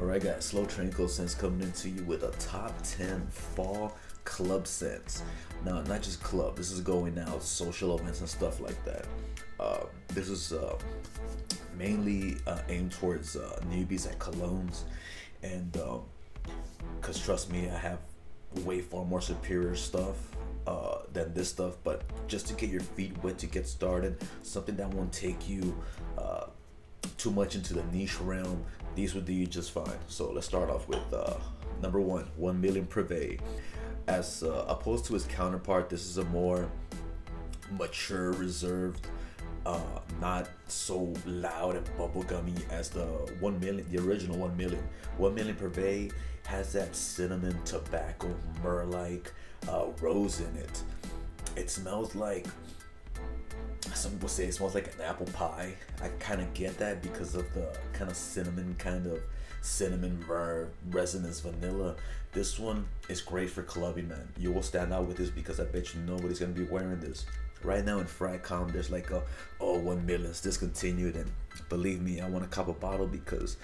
Alright guys, Slow Tranquil Scents coming into you with a top 10 fall club scents. Now, not just club, this is going out, social events and stuff like that. This is mainly aimed towards newbies at colognes, and because trust me, I have way far more superior stuff than this stuff, but just to get your feet wet, to get started, something that won't take you too much into the niche realm, these would do you just fine. So let's start off with number 1 Million Privé. As opposed to his counterpart, this is a more mature, reserved, not so loud and bubblegummy as the 1 million, the original 1 million. 1 Million Privé has that cinnamon, tobacco, myrrh-like rose in it. It smells like, some people say it smells like an apple pie. I kind of get that because of the kind of cinnamon, myrrh, resinous vanilla. This one is great for clubbing, man. You will stand out with this because I bet you nobody's gonna be wearing this. Right now in Fragcom, there's like a 1 million's discontinued, and believe me, I want to cop a bottle because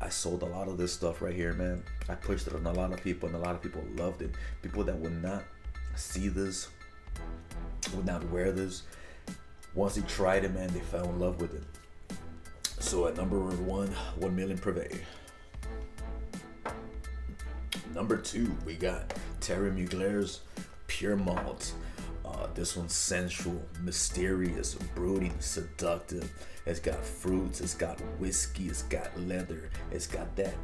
I sold a lot of this stuff right here, man. I pushed it on a lot of people, and a lot of people loved it. People that would not see this, would not wear this, once they tried it, man, they fell in love with it. So at number 1 Million Privé. Number 2, we got Terry Mugler's Pure Malt. This one's sensual, mysterious, brooding, seductive. It's got fruits, it's got whiskey, it's got leather, it's got that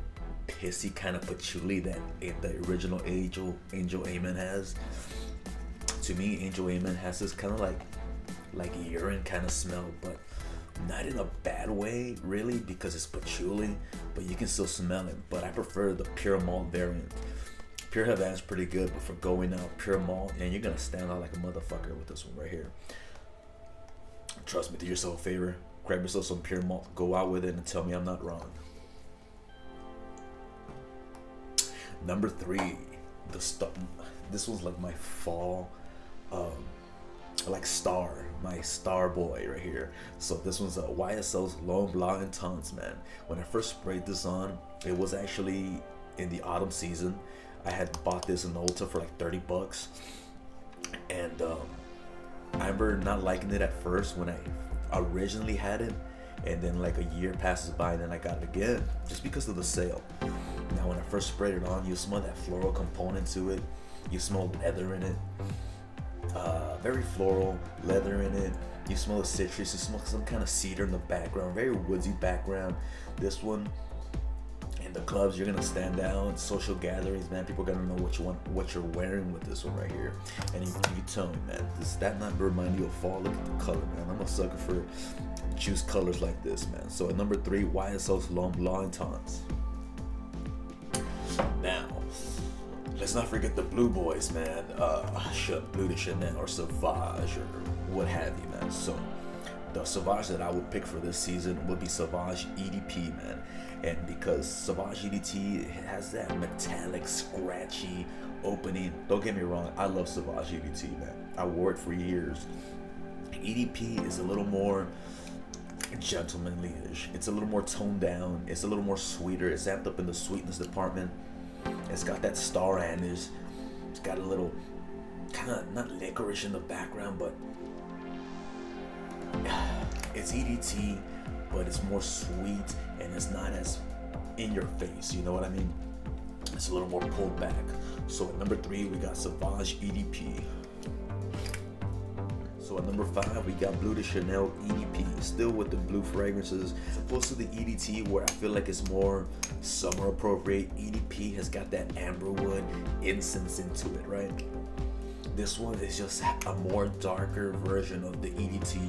pissy kind of patchouli that the original Angel Amen has. To me, Angel Amen has this kind of like urine kind of smell, but not in a bad way really, because it's patchouli, but you can still smell it. But I prefer the Pure Malt variant. Pure Havana's pretty good, but for going out, Pure Malt, and you're gonna stand out like a motherfucker with this one right here. Trust me, do yourself a favor, grab yourself some Pure Malt, go out with it, and tell me I'm not wrong. Number 3, the stuff. This was like my fall, like my star boy right here. So this one's a YSL's L'Homme Blanc Intense, man. When I first sprayed this on, it was actually in the autumn season. I had bought this in Ulta for like 30 bucks, and I remember not liking it at first when I originally had it, and then like a year passes by and then I got it again just because of the sale. Now when I first sprayed it on, you smell that floral component to it, you smell leather in it, very floral, leather in it, you smell the citrus, you smell some kind of cedar in the background, very woodsy background. This one in the clubs, you're gonna stand out. Social gatherings, man, people are gonna know what you're wearing with this one right here. And you tell me, man, does that not remind you of fall? Look at the color, man. I'm a sucker for juice colors like this, man. So at number 3, YSL's L'Homme Blanc Intense. Now, let's not forget the Blue Boys, man. Bleu de Chanel or Sauvage or what have you, man. So the Sauvage that I would pick for this season would be Sauvage EDP, man. And because Sauvage EDT has that metallic, scratchy opening. Don't get me wrong, I love Sauvage EDT, man. I wore it for years. EDP is a little more gentlemanly-ish. It's a little more toned down. It's a little more sweeter. It's amped up in the sweetness department. It's got that star anise. It's got a little kind of, not licorice in the background, but it's EDT, but it's more sweet and it's not as in your face, you know what I mean? It's a little more pulled back. So at number 3, we got Sauvage EDP. So at number 5, we got Bleu de Chanel EDP, still with the blue fragrances. As opposed to the EDT, where I feel like it's more summer appropriate, EDP has got that amberwood incense into it, right? This one is just a more darker version of the EDT.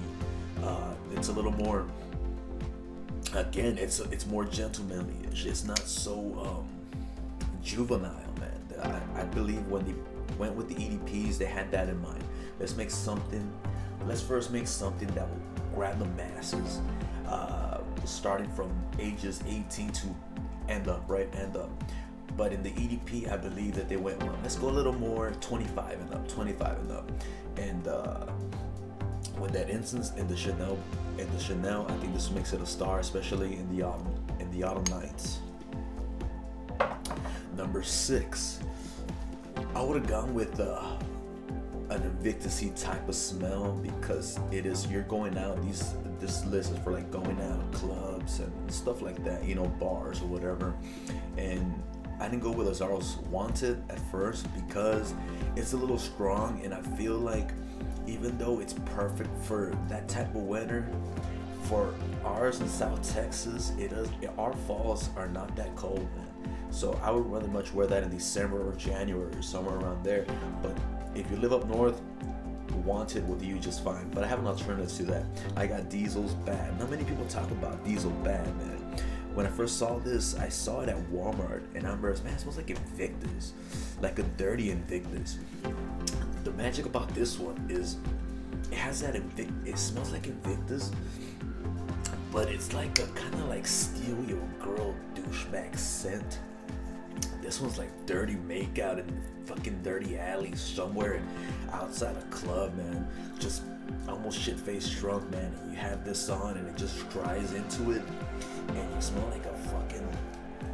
It's a little more, again, it's more gentlemanly-ish. It's not so juvenile, man. I believe when they went with the EDPs, they had that in mind. Let's first make something that will grab the masses, starting from ages 18 to end up, right? End up. But in the EDP, I believe that they went, well, let's go a little more 25 and up, 25 and up. And with that incense and the Chanel, I think this makes it a star, especially in the autumn nights. Number 6, I would have gone with an Invictus-y type of smell, because it is, you're going out, this list is for like going out clubs and stuff like that, you know, bars or whatever. And I didn't go with Azzaro's Wanted at first because it's a little strong, and I feel like even though it's perfect for that type of weather, for ours in South Texas, our falls are not that cold, man. So I would rather much wear that in December or January or somewhere around there. But if you live up north, Wanted will do just fine. But I have an alternative to that. I got Diesel's Bad. Not many people talk about Diesel Bad, man. When I first saw this, I saw it at Walmart, and I remember, man, it smells like Invictus, like a dirty Invictus. The magic about this one is it has that it smells like Invictus, but it's like a kind of like steal your girl douchebag scent. This one's like dirty makeout in fucking dirty alleys somewhere outside a club, man. Just almost shit-faced drunk, man. And you have this on and it just dries into it, and you smell like a fucking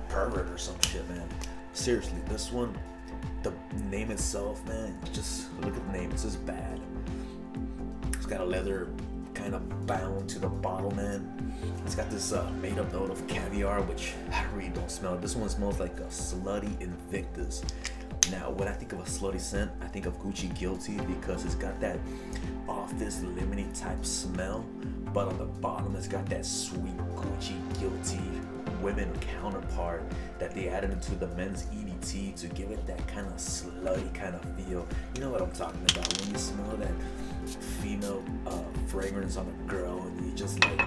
pervert or some shit, man. Seriously, this one, the name itself, man, just look at the name. It says Bad. It's got a leather kind of bound to the bottle, man. It's got this made up note of caviar, which I really don't smell. This one smells like a slutty Invictus. Now, when I think of a slutty scent, I think of Gucci Guilty, because it's got that office lemony type smell, but on the bottom it's got that sweet Gucci Guilty women counterpart that they added into the men's EDT to give it that kind of slutty kind of feel. You know what I'm talking about, when you smell that female fragrance on a girl, and you just like,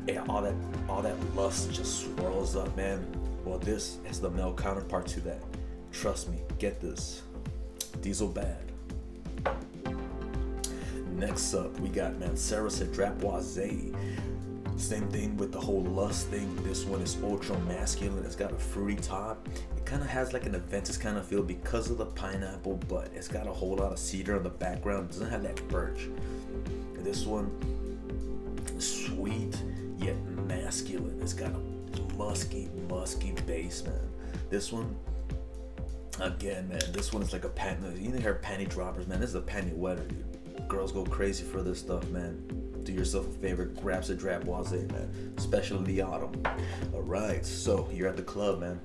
yeah, all that lust just swirls up, man. Well, this is the male counterpart to that. Trust me, get this. Diesel Bad. Next up, we got Mancera Drapoise. Same thing with the whole lust thing. This one is ultra masculine. It's got a fruity top. It kind of has like an Aventus kind of feel because of the pineapple, but it's got a whole lot of cedar in the background. It doesn't have that birch. And this one, sweet yet masculine. It's got a musky base, man. This one, again, man, this one is like a panty. You hear panty droppers, man. This is a panty wetter, dude. Girls go crazy for this stuff, man. Do yourself a favor, grab some Drapoise, man. Especially the autumn. Alright, so you're at the club, man,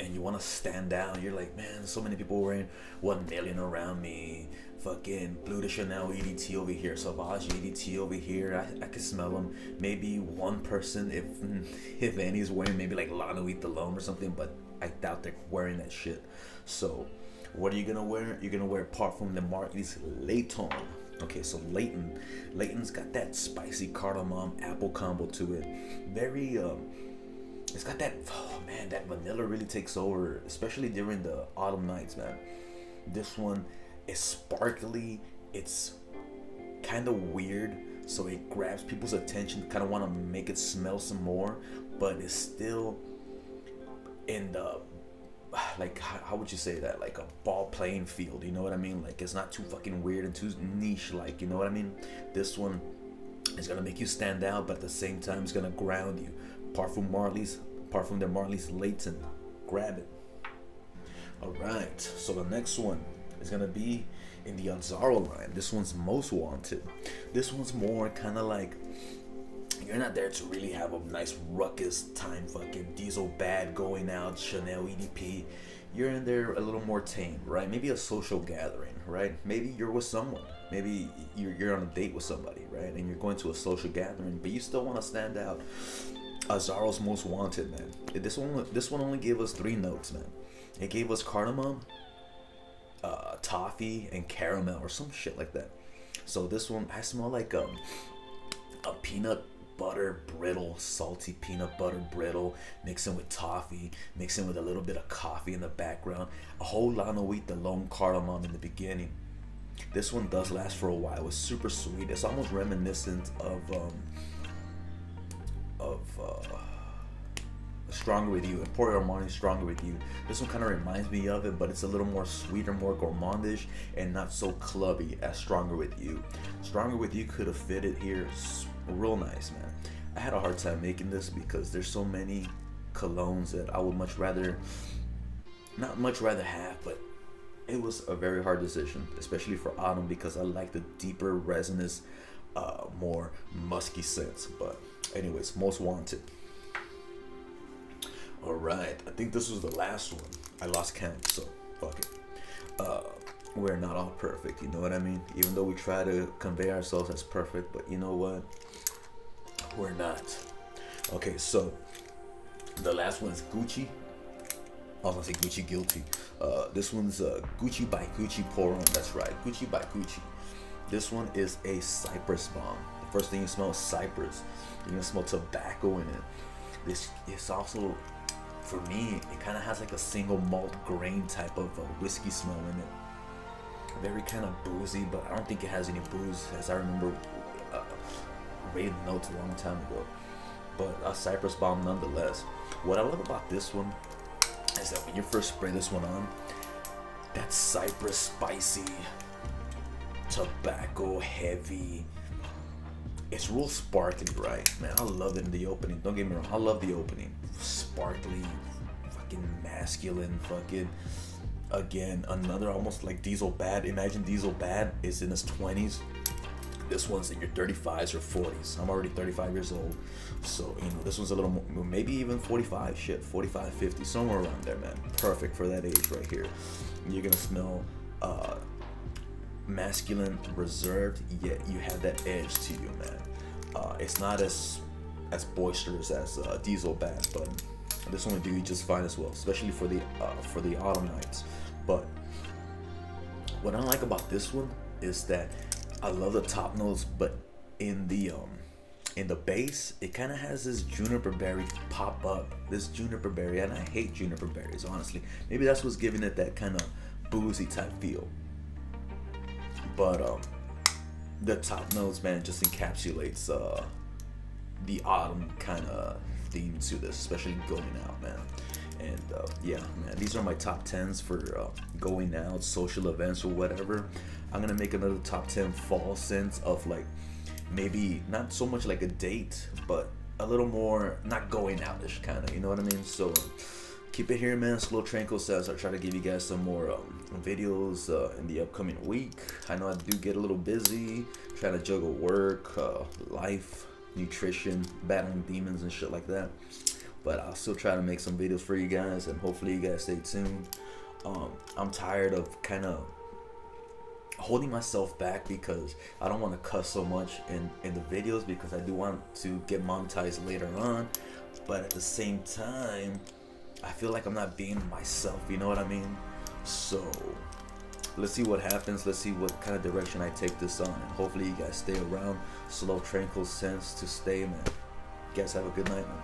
and you want to stand out. You're like, man, so many people wearing 1 million around me. Fucking Blue de Chanel EDT over here, Sauvage EDT over here. I can smell them. Maybe one person, if any, is wearing maybe like La Nuit D'Homme or something, but I doubt they're wearing that shit. So what are you gonna wear? You're gonna wear Parfum de Marly's Layton. Okay, so Layton's got that spicy cardamom apple combo to it. Very it's got that, oh man, that vanilla really takes over, especially during the autumn nights, man. This one is sparkly. It's kind of weird, so it grabs people's attention. Kind of want to make it smell some more, but it's still in the, like, how would you say that, like a ball playing field, you know what I mean? Like, it's not too fucking weird and too niche, like, you know what I mean? This one is gonna make you stand out, but at the same time it's gonna ground you. Parfum de Marly's Layton. Grab it. Alright, so the next one is gonna be in the Azzaro line. This one's Most Wanted. This one's more kind of like, you're not there to really have a nice ruckus time, fucking Diesel Bad going out, Chanel EDP. You're in there a little more tame, right? Maybe a social gathering, right? Maybe you're with someone. Maybe you're on a date with somebody, right? And you're going to a social gathering, but you still want to stand out. Azzaro's Most Wanted, man. This one only gave us 3 notes, man. It gave us cardamom, toffee, and caramel, or some shit like that. So this one, I smell like a peanut butter brittle, salty peanut butter brittle, mixing with toffee, mixing with a little bit of coffee in the background, a whole La Nuit D'Homme cardamom in the beginning. This one does last for a while. It's super sweet. It's almost reminiscent of Stronger With You, Emporio Armani Stronger With You. This one kind of reminds me of it, but it's a little more sweeter, more gourmandish, and not so clubby as Stronger With You. Stronger With You could have fitted here real nice, man. I had a hard time making this because there's so many colognes that I would not much rather have, but it was a very hard decision, especially for autumn, because I like the deeper resinous, more musky scents. But anyways, Most Wanted. All right, I think this was the last one. I lost count, so fuck it. We're not all perfect, you know what I mean? Even though we try to convey ourselves as perfect, but you know what? We're not. Okay, so the last one is Gucci. I was gonna say Gucci Guilty. This one's Gucci by Gucci Pour On. That's right, Gucci by Gucci. This one is a cypress bomb. The first thing you smell is cypress. You're gonna smell tobacco in it. This is also, for me, it kind of has like a single malt grain type of whiskey smell in it. Very kind of boozy, but I don't think it has any booze, as I remember reading notes a long time ago. But a cypress bomb nonetheless. What I love about this one is that when you first spray this one on, that cypress, spicy, tobacco heavy, it's real sparkly, right? Man, I love it in the opening. Don't get me wrong, I love the opening. Sparkly, fucking masculine, fucking, again, another almost like Diesel Bad. Imagine Diesel Bad is in his 20s. This one's in your 35s or 40s. I'm already 35 years old. So, you know, this one's a little more, maybe even 45, shit, 45, 50, somewhere around there, man. Perfect for that age right here. You're gonna smell masculine, reserved, yet you have that edge to you, man. It's not as boisterous as Diesel Bad, but this one will do you just fine as well, especially for the autumn nights. But what I like about this one is that I love the top notes, but in the base, it kind of has this juniper berry pop up. This juniper berry, and I hate juniper berries, honestly. Maybe that's what's giving it that kind of boozy type feel. But the top notes, man, just encapsulates the autumn kind of theme to this, especially going out, man. And yeah, man, these are my top 10s for going out, social events or whatever. I'm gonna make another top 10 fall scents of, like, maybe not so much like a date, but a little more not going out-ish kind of, you know what I mean? So keep it here, man. Slow Tranquil says I'll try to give you guys some more videos in the upcoming week. I know I do get a little busy trying to juggle work, life, nutrition, battling demons and shit like that, but I'll still try to make some videos for you guys, and hopefully you guys stay tuned. I'm tired of kind of holding myself back because I don't want to cuss so much in the videos, because I do want to get monetized later on, but at the same time I feel like I'm not being myself, you know what I mean? So let's see what happens. Let's see what kind of direction I take this on, and hopefully you guys stay around. Slow Tranquil Scents to stay, man. You guys have a good night, man.